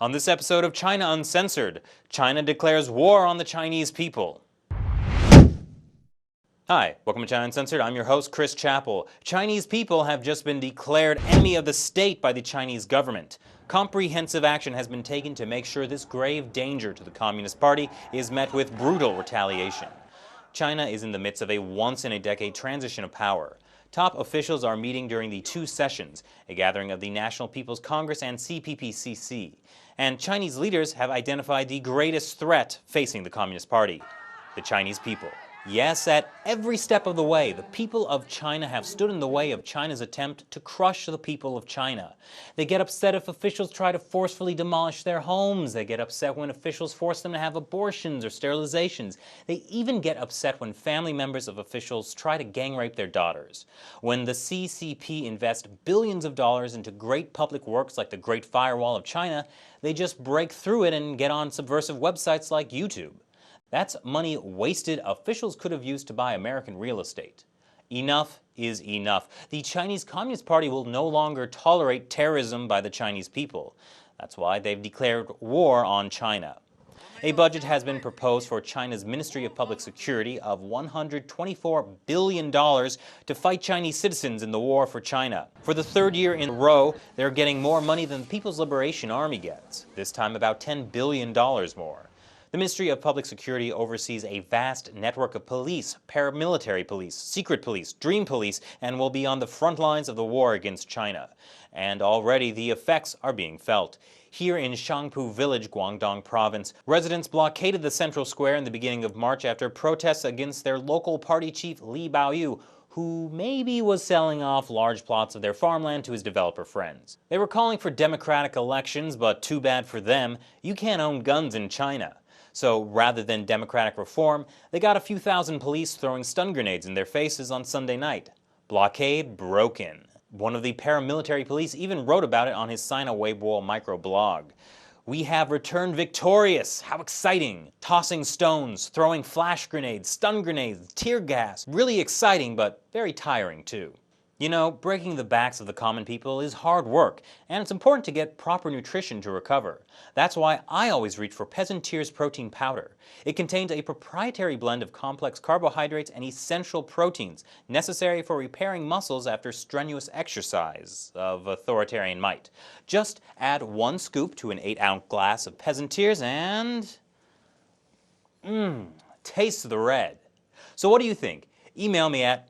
On this episode of China Uncensored, China declares war on the Chinese people. Hi, welcome to China Uncensored. I'm your host, Chris Chappell. Chinese people have just been declared enemy of the state by the Chinese government. Comprehensive action has been taken to make sure this grave danger to the Communist Party is met with brutal retaliation. China is in the midst of a once-in-a-decade transition of power. Top officials are meeting during the two sessions, a gathering of the National People's Congress and CPPCC. And Chinese leaders have identified the greatest threat facing the Communist Party: the Chinese people. Yes, at every step of the way, the people of China have stood in the way of China's attempt to crush the people of China. They get upset if officials try to forcefully demolish their homes. They get upset when officials force them to have abortions or sterilizations. They even get upset when family members of officials try to gang rape their daughters. When the CCP invest billions of dollars into great public works like the Great Firewall of China, they just break through it and get on subversive websites like YouTube. That's money wasted officials could have used to buy American real estate. Enough is enough. The Chinese Communist Party will no longer tolerate terrorism by the Chinese people. That's why they've declared war on China. A budget has been proposed for China's Ministry of Public Security of $124 billion to fight Chinese citizens in the war for China. For the third year in a row, they're getting more money than the People's Liberation Army gets, this time about $10 billion more. The Ministry of Public Security oversees a vast network of police, paramilitary police, secret police, dream police, and will be on the front lines of the war against China. And already the effects are being felt. Here in Shangpu Village, Guangdong Province, residents blockaded the central square in the beginning of March after protests against their local party chief Li Baoyu, who maybe was selling off large plots of their farmland to his developer friends. They were calling for democratic elections, but too bad for them, you can't own guns in China. So rather than democratic reform, they got a few thousand police throwing stun grenades in their faces on Sunday night. Blockade broken. One of the paramilitary police even wrote about it on his Sina Weibo microblog. "We have returned victorious. How exciting. Tossing stones, throwing flash grenades, stun grenades, tear gas. Really exciting, but very tiring too." You know, breaking the backs of the common people is hard work, and it's important to get proper nutrition to recover. That's why I always reach for Peasant Tears protein powder. It contains a proprietary blend of complex carbohydrates and essential proteins necessary for repairing muscles after strenuous exercise of authoritarian might. Just add 1 scoop to an 8-ounce glass of Peasant Tears and taste the red. So what do you think? Email me at